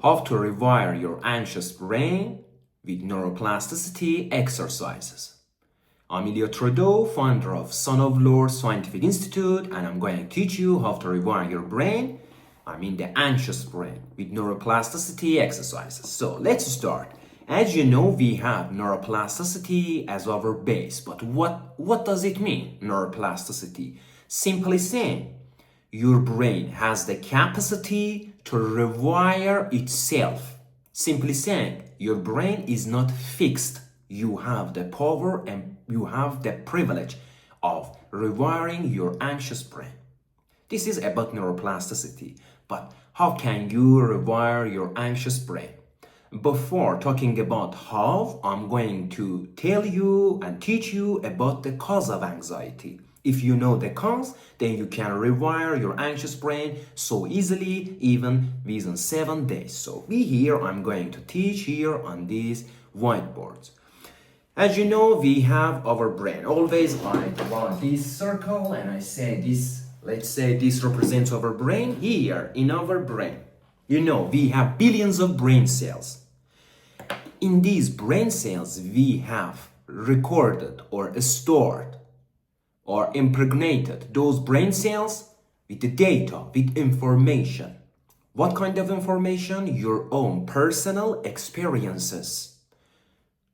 How to rewire your anxious brain with neuroplasticity exercises. I'm Ilia Trudeau, founder of Son of Lord Scientific Institute, and I'm going to teach you how to rewire your brain, the anxious brain, with neuroplasticity exercises. So let's start. As you know, we have neuroplasticity as our base, but what does it mean, neuroplasticity? Simply saying, your brain has the capacity to rewire itself. Simply saying, your brain is not fixed. You have the power and you have the privilege of rewiring your anxious brain. This is about neuroplasticity, but how can you rewire your anxious brain? Before talking about how, I'm going to tell you and teach you about the cause of anxiety. If you know the cause, then you can rewire your anxious brain so easily, even within 7 days. So be here, I'm going to teach here on these whiteboards. As you know, we have our brain. Always I draw this circle and I say this, let's say this represents our brain. Here in our brain, you know, we have billions of brain cells. In these brain cells, we have recorded or stored or impregnated those brain cells with the data, with information. What kind of information? Your own personal experiences,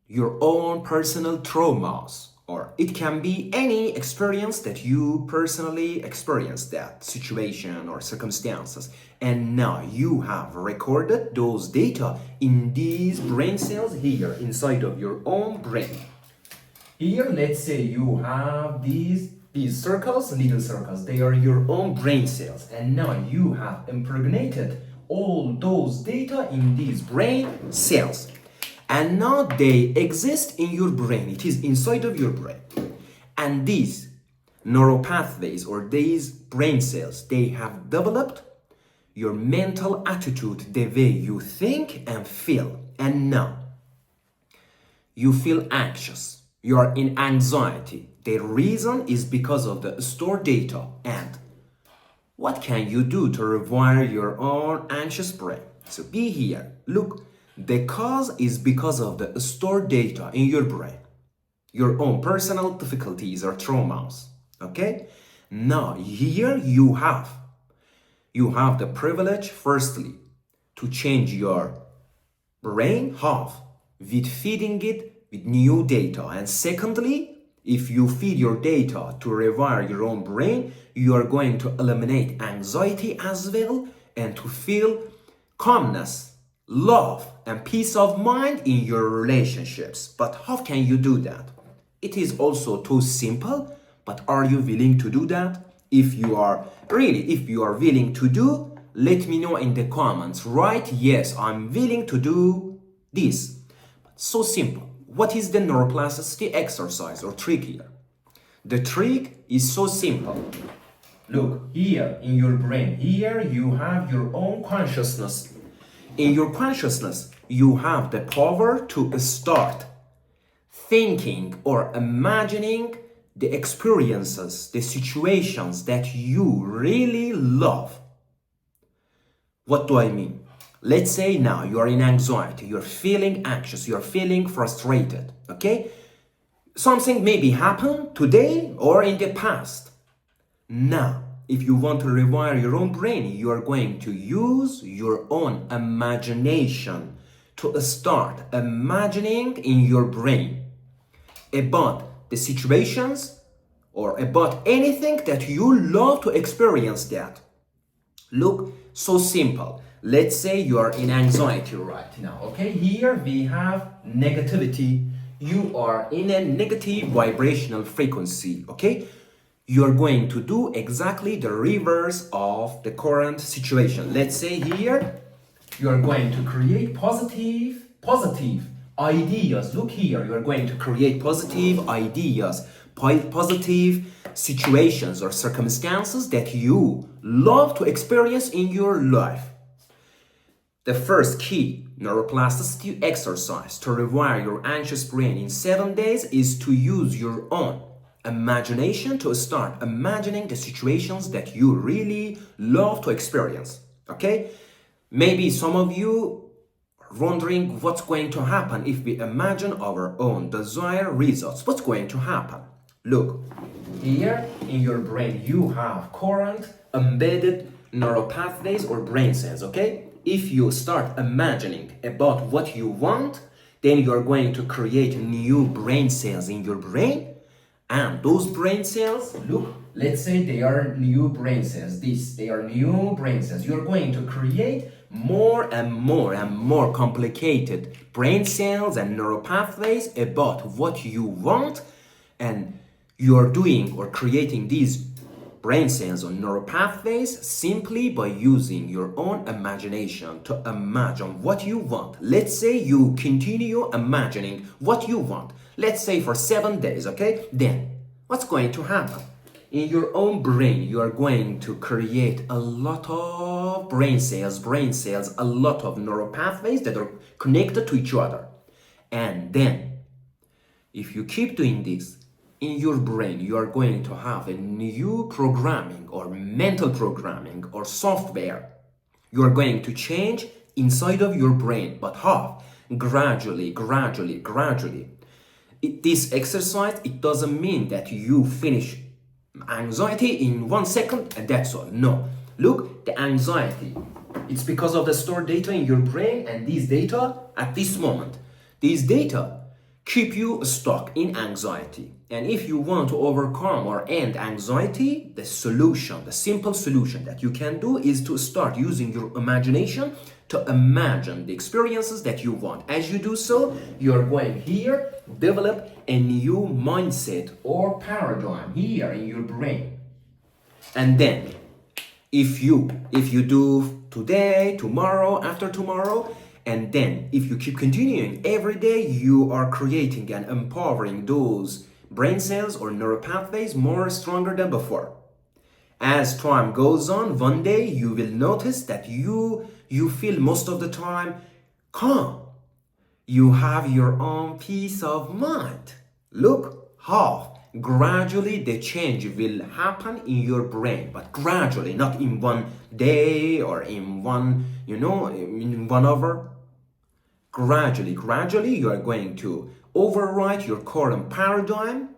your own personal traumas, or it can be any experience that you personally experienced, that situation or circumstances. And now you have recorded those data in these brain cells here inside of your own brain. Here, let's say you have these circles, little circles, they are your own brain cells. And now you have impregnated all those data in these brain cells. And now they exist in your brain. It is inside of your brain. And these neuropathways or these brain cells, they have developed your mental attitude, the way you think and feel. And now you feel anxious. You are in anxiety. The reason is because of the stored data. And what can you do to rewire your own anxious brain? So be here. Look, the cause is because of the stored data in your brain. Your own personal difficulties or traumas. Okay? Now here you have the privilege, firstly, to change your brain half with feeding it with new data. And secondly, if you feed your data to rewire your own brain, you are going to eliminate anxiety as well and to feel calmness, love, and peace of mind in your relationships. But how can you do that? It is also too simple, but are you willing to do that? If you are willing to do, let me know in the comments. Write, yes, I'm willing to do this. So simple. What is the neuroplasticity exercise or trick here? The trick is so simple. Look, here in your brain, here you have your own consciousness. In your consciousness, you have the power to start thinking or imagining the experiences, the situations that you really love. What do I mean? Let's say now you are in anxiety, you're feeling anxious, you're feeling frustrated, okay? Something maybe happened today or in the past. Now, if you want to rewire your own brain, you are going to use your own imagination to start imagining in your brain about the situations or about anything that you love to experience that. Look, so simple. Let's say you are in anxiety right now, okay? Here we have negativity. You are in a negative vibrational frequency, okay? You're going to do exactly the reverse of the current situation. Let's say here, you're going to create positive ideas. Look here, you're going to create positive ideas, positive situations or circumstances that you love to experience in your life. The first key neuroplasticity exercise to rewire your anxious brain in 7 days is to use your own imagination to start imagining the situations that you really love to experience. Okay? Maybe some of you are wondering what's going to happen if we imagine our own desired results. What's going to happen? Look, here in your brain you have current embedded neural pathways or brain cells, okay? If you start imagining about what you want, then you're going to create new brain cells in your brain. And those brain cells, look, let's say they are new brain cells. They are new brain cells. You're going to create more and more complicated brain cells and neural pathways about what you want, and you're doing or creating these brain cells or neural pathways simply by using your own imagination to imagine what you want. Let's say you continue imagining what you want. Let's say for 7 days, okay? Then what's going to happen? In your own brain, you are going to create a lot of brain cells, a lot of neural pathways that are connected to each other. And then, if you keep doing this, in your brain, you are going to have a new programming or mental programming or software. You are going to change inside of your brain, but how? Gradually. This exercise, it doesn't mean that you finish anxiety in 1 second and that's all. No. Look, the anxiety, it's because of the stored data in your brain, and these data at this moment, these data keep you stuck in anxiety. And if you want to overcome or end anxiety, the simple solution that you can do is to start using your imagination to imagine the experiences that you want. As you do so, you're going here develop a new mindset or paradigm here in your brain. And then if you do today, tomorrow, after tomorrow, and then if you keep continuing every day, you are creating and empowering those brain cells or neural pathways more stronger than before. As time goes on, one day you will notice that you feel most of the time calm. You have your own peace of mind. Look how gradually the change will happen in your brain, but gradually, not in 1 day or in in 1 hour. Gradually, you are going to overwrite your current paradigm,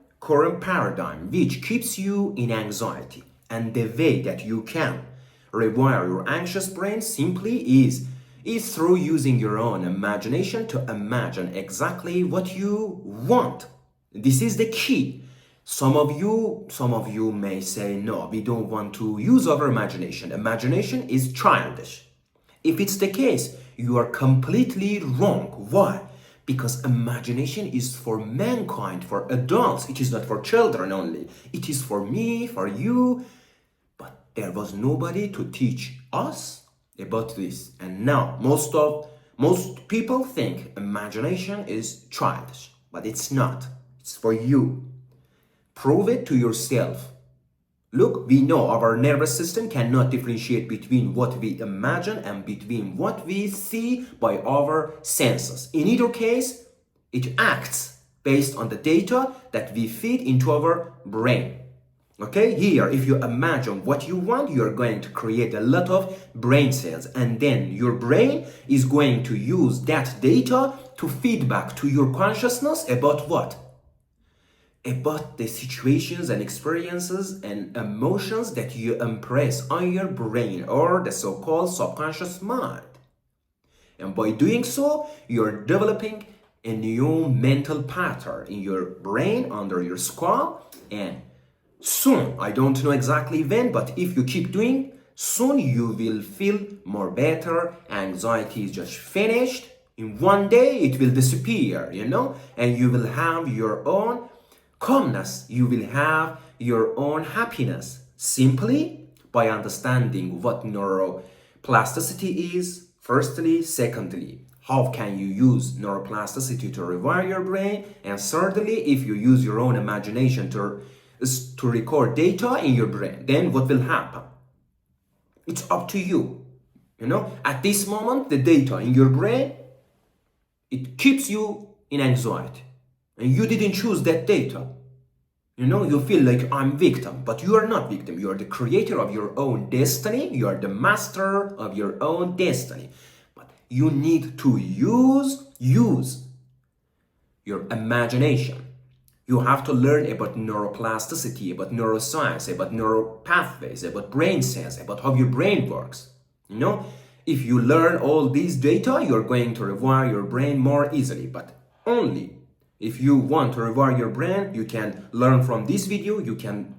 which keeps you in anxiety. And the way that you can rewire your anxious brain simply is through using your own imagination to imagine exactly what you want. This is the key. Some of you may say, no, we don't want to use our imagination. Imagination is childish. If it's the case, you are completely wrong. Why? Because imagination is for mankind, for adults. It is not for children only. It is for me, for you. But there was nobody to teach us about this. And now most people think imagination is childish, but it's not. It's for you. Prove it to yourself. Look, we know our nervous system cannot differentiate between what we imagine and between what we see by our senses. In either case, it acts based on the data that we feed into our brain. Okay, here, if you imagine what you want, you're going to create a lot of brain cells, and then your brain is going to use that data to feed back to your consciousness about what? About the situations and experiences and emotions that you impress on your brain or the so-called subconscious mind. And by doing so, you're developing a new mental pattern in your brain under your skull, and soon, I don't know exactly when, but if you keep doing, soon you will feel more better. Anxiety is just finished. In 1 day, it will disappear, and you will have your own calmness. You will have your own happiness simply by understanding what neuroplasticity is, firstly. Secondly, how can you use neuroplasticity to rewire your brain? And thirdly, if you use your own imagination to record data in your brain, then what will happen? It's up to you. At this moment, the data in your brain, it keeps you in anxiety. And you didn't choose that data. You feel like I'm victim, but you are not victim. You are the creator of your own destiny. You are the master of your own destiny. But you need to use your imagination. You have to learn about neuroplasticity, about neuroscience, about neural pathways, about brain cells, about how your brain works. If you learn all these data, you're going to rewire your brain more easily, but only if you want to rewire your brain, you can learn from this video, you can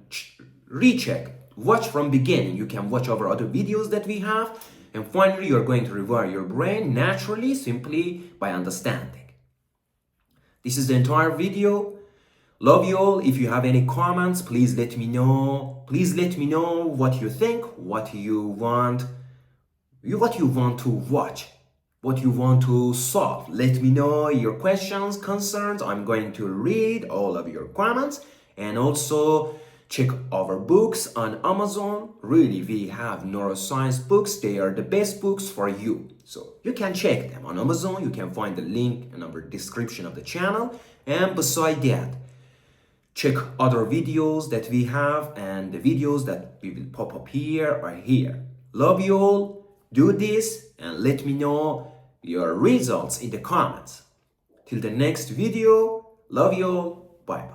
recheck, watch from beginning, you can watch our other videos that we have, and finally you're going to rewire your brain naturally, simply by understanding. This is the entire video. Love you all. If you have any comments, please let me know. Please let me know what you think, what you want to watch, what you want to solve. Let me know your questions, concerns. I'm going to read all of your comments, and also check our books on Amazon. Really, we have neuroscience books. They are the best books for you. So you can check them on Amazon. You can find the link in our description of the channel. And beside that, check other videos that we have, and the videos that we will pop up here or here. Love you all. Do this and let me know your results in the comments. Till the next video, love you all. Bye bye.